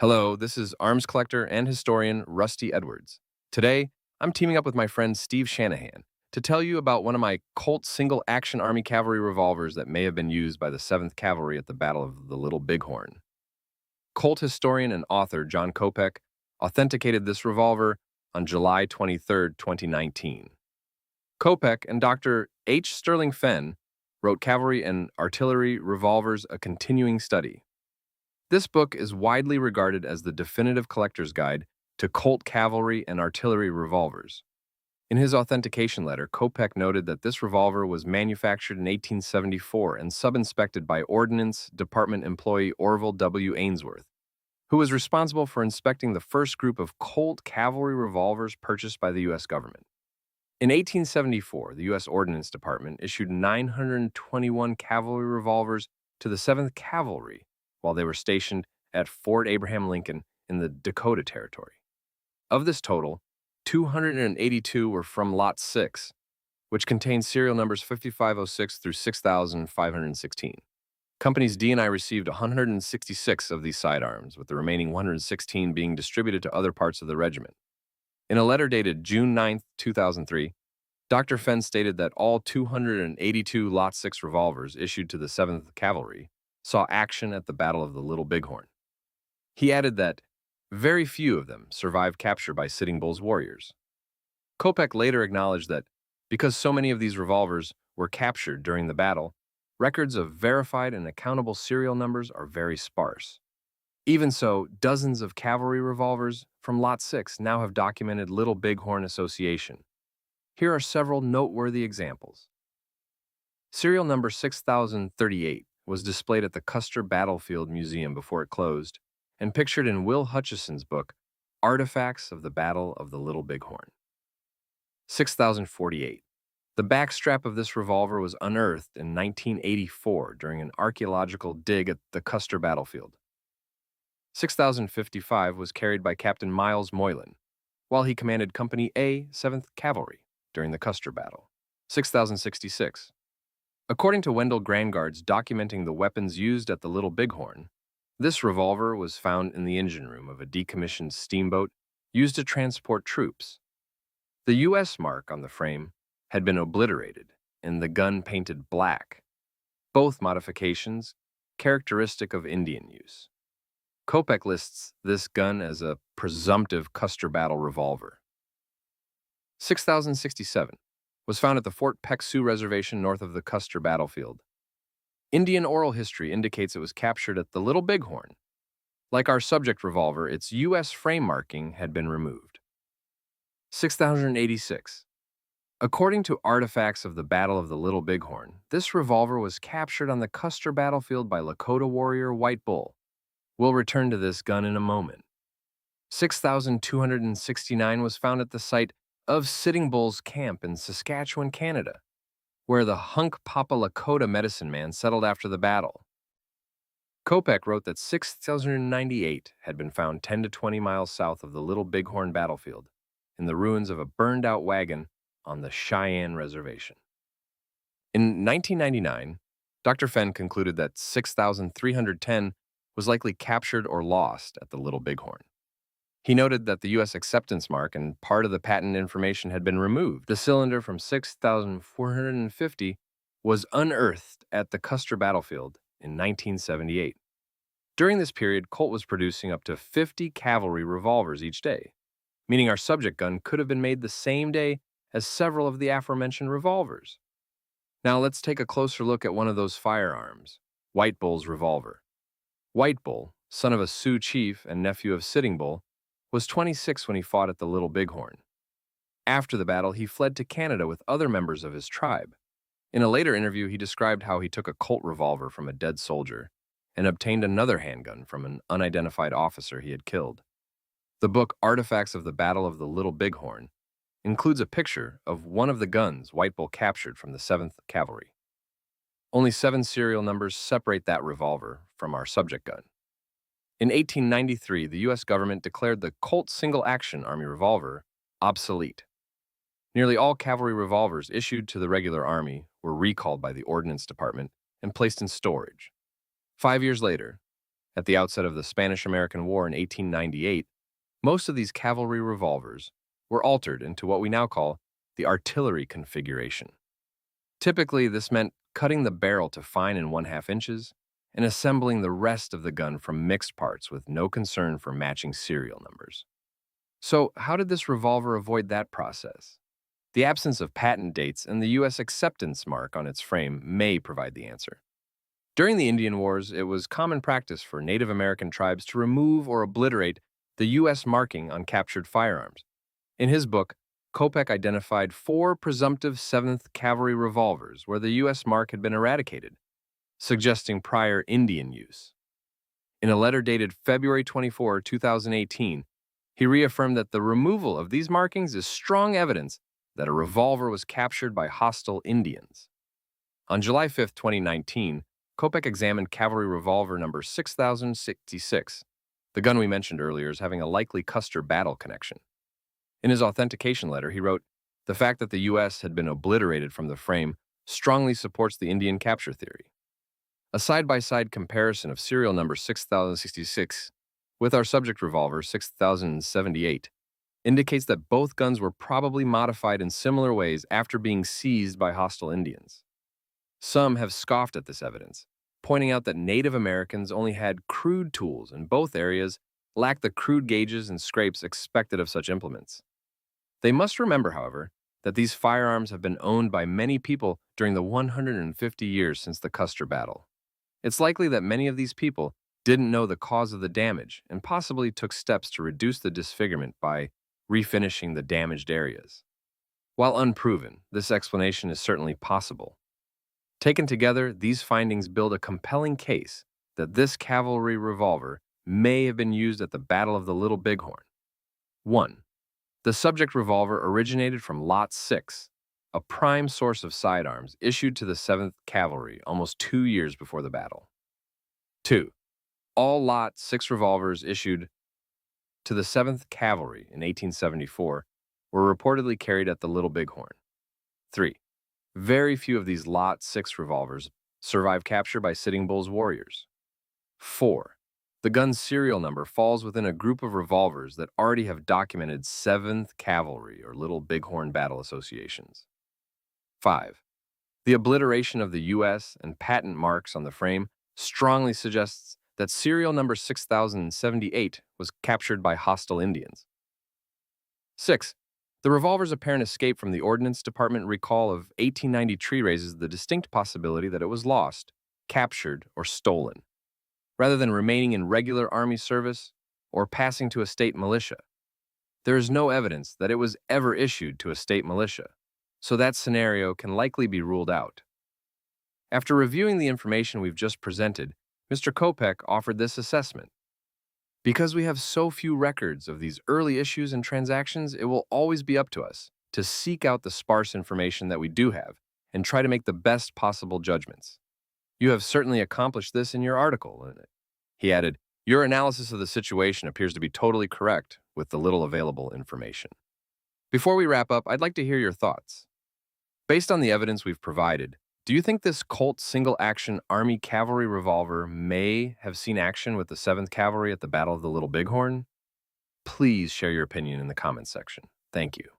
Hello, this is arms collector and historian Rusty Edwards. Today, I'm teaming up with my friend Steve Shanahan to tell you about one of my Colt Single Action Army cavalry revolvers that may have been used by the 7th Cavalry at the Battle of the Little Bighorn. Colt historian and author John Kopek authenticated this revolver on July 23, 2019. Kopek and Dr. H. Sterling Fenn wrote Cavalry and Artillery Revolvers, a Continuing Study. This book is widely regarded as the definitive collector's guide to Colt cavalry and artillery revolvers. In his authentication letter, Kopek noted that this revolver was manufactured in 1874 and sub-inspected by Ordnance Department employee Orville W. Ainsworth, who was responsible for inspecting the first group of Colt cavalry revolvers purchased by the U.S. government. In 1874, the U.S. Ordnance Department issued 921 cavalry revolvers to the 7th Cavalry while they were stationed at Fort Abraham Lincoln in the Dakota Territory. Of this total, 282 were from Lot 6, which contains serial numbers 5506 through 6516. Companies D&I received 166 of these sidearms, with the remaining 116 being distributed to other parts of the regiment. In a letter dated June 9, 2003, Dr. Fenn stated that all 282 Lot 6 revolvers issued to the 7th Cavalry saw action at the Battle of the Little Bighorn. He added that very few of them survived capture by Sitting Bull's warriors. Kopek later acknowledged that because so many of these revolvers were captured during the battle, records of verified and accountable serial numbers are very sparse. Even so, dozens of cavalry revolvers from Lot 6 now have documented Little Bighorn association. Here are several noteworthy examples. Serial number 6038 was displayed at the Custer Battlefield Museum before it closed, and pictured in Will Hutchison's book, Artifacts of the Battle of the Little Bighorn. 6048. The backstrap of this revolver was unearthed in 1984 during an archaeological dig at the Custer Battlefield. 6055 was carried by Captain Miles Moylan, while he commanded Company A, 7th Cavalry, during the Custer Battle. 6066. According to Wendell Grangard's documenting the weapons used at the Little Bighorn, this revolver was found in the engine room of a decommissioned steamboat used to transport troops. The U.S. mark on the frame had been obliterated and the gun painted black, both modifications characteristic of Indian use. Kopek lists this gun as a presumptive Custer Battle revolver. 6067 was found at the Fort Peck Sioux Reservation north of the Custer Battlefield. Indian oral history indicates it was captured at the Little Bighorn. Like our subject revolver, its U.S. frame marking had been removed. 6086. According to artifacts of the Battle of the Little Bighorn, this revolver was captured on the Custer Battlefield by Lakota warrior White Bull. We'll return to this gun in a moment. 6269 was found at the site of Sitting Bull's camp in Saskatchewan, Canada, where the Hunk Papa Lakota medicine man settled after the battle. Kopek wrote that 6098 had been found 10 to 20 miles south of the Little Bighorn battlefield, in the ruins of a burned-out wagon on the Cheyenne Reservation. In 1999, Dr. Fenn concluded that 6310 was likely captured or lost at the Little Bighorn. He noted that the U.S. acceptance mark and part of the patent information had been removed. The cylinder from 6450 was unearthed at the Custer Battlefield in 1978. During this period, Colt was producing up to 50 cavalry revolvers each day, meaning our subject gun could have been made the same day as several of the aforementioned revolvers. Now let's take a closer look at one of those firearms, White Bull's revolver. White Bull, son of a Sioux chief and nephew of Sitting Bull, was 26 when he fought at the Little Bighorn. After the battle, he fled to Canada with other members of his tribe. In a later interview, he described how he took a Colt revolver from a dead soldier and obtained another handgun from an unidentified officer he had killed. The book Artifacts of the Battle of the Little Bighorn includes a picture of one of the guns White Bull captured from the 7th Cavalry. Only 7 serial numbers separate that revolver from our subject gun. In 1893, the U.S. government declared the Colt Single Action Army revolver obsolete. Nearly all cavalry revolvers issued to the regular army were recalled by the Ordnance Department and placed in storage. 5 years later, At the outset of the Spanish-American War in 1898, most of these cavalry revolvers were altered into what we now call the artillery configuration. Typically, this meant cutting the barrel to fine and 1/2 inches and assembling the rest of the gun from mixed parts with no concern for matching serial numbers. So, how did this revolver avoid that process? The absence of patent dates and the U.S. acceptance mark on its frame may provide the answer. During the Indian Wars, it was common practice for Native American tribes to remove or obliterate the U.S. marking on captured firearms. In his book, Kopek identified 4 presumptive 7th Cavalry revolvers where the U.S. mark had been eradicated, suggesting prior Indian use. In a letter dated February 24, 2018, he reaffirmed that the removal of these markings is strong evidence that a revolver was captured by hostile Indians. On July 5, 2019, Kopek examined cavalry revolver number 6066, the gun we mentioned earlier as having a likely Custer battle connection. In his authentication letter, he wrote, "The fact that the U.S. had been obliterated from the frame strongly supports the Indian capture theory." A side-by-side comparison of serial number 6066 with our subject revolver 6078 indicates that both guns were probably modified in similar ways after being seized by hostile Indians. Some have scoffed at this evidence, pointing out that Native Americans only had crude tools and both areas lacked the crude gauges and scrapes expected of such implements. They must remember, however, that these firearms have been owned by many people during the 150 years since the Custer battle. It's likely that many of these people didn't know the cause of the damage and possibly took steps to reduce the disfigurement by refinishing the damaged areas. While unproven, this explanation is certainly possible. Taken together, these findings build a compelling case that this cavalry revolver may have been used at the Battle of the Little Bighorn. 1. The subject revolver originated from Lot 6, a prime source of sidearms issued to the 7th Cavalry almost 2 years before the battle. 2. All Lot 6 revolvers issued to the 7th Cavalry in 1874 were reportedly carried at the Little Bighorn. 3. Very few of these Lot 6 revolvers survive capture by Sitting Bull's warriors. 4. The gun's serial number falls within a group of revolvers that already have documented 7th Cavalry or Little Bighorn battle associations. 5. The obliteration of the U.S. and patent marks on the frame strongly suggests that serial number 6078 was captured by hostile Indians. 6. The revolver's apparent escape from the Ordnance Department recall of 1890 tree raises the distinct possibility that it was lost, captured, or stolen, rather than remaining in regular Army service or passing to a state militia. There is no evidence that it was ever issued to a state militia, so that scenario can likely be ruled out. After reviewing the information we've just presented, Mr. Kopek offered this assessment. Because we have so few records of these early issues and transactions, it will always be up to us to seek out the sparse information that we do have and try to make the best possible judgments. You have certainly accomplished this in your article. He added, "Your analysis of the situation appears to be totally correct with the little available information." Before we wrap up, I'd like to hear your thoughts. Based on the evidence we've provided, do you think this Colt Single Action Army Cavalry revolver may have seen action with the 7th Cavalry at the Battle of the Little Bighorn? Please share your opinion in the comments section. Thank you.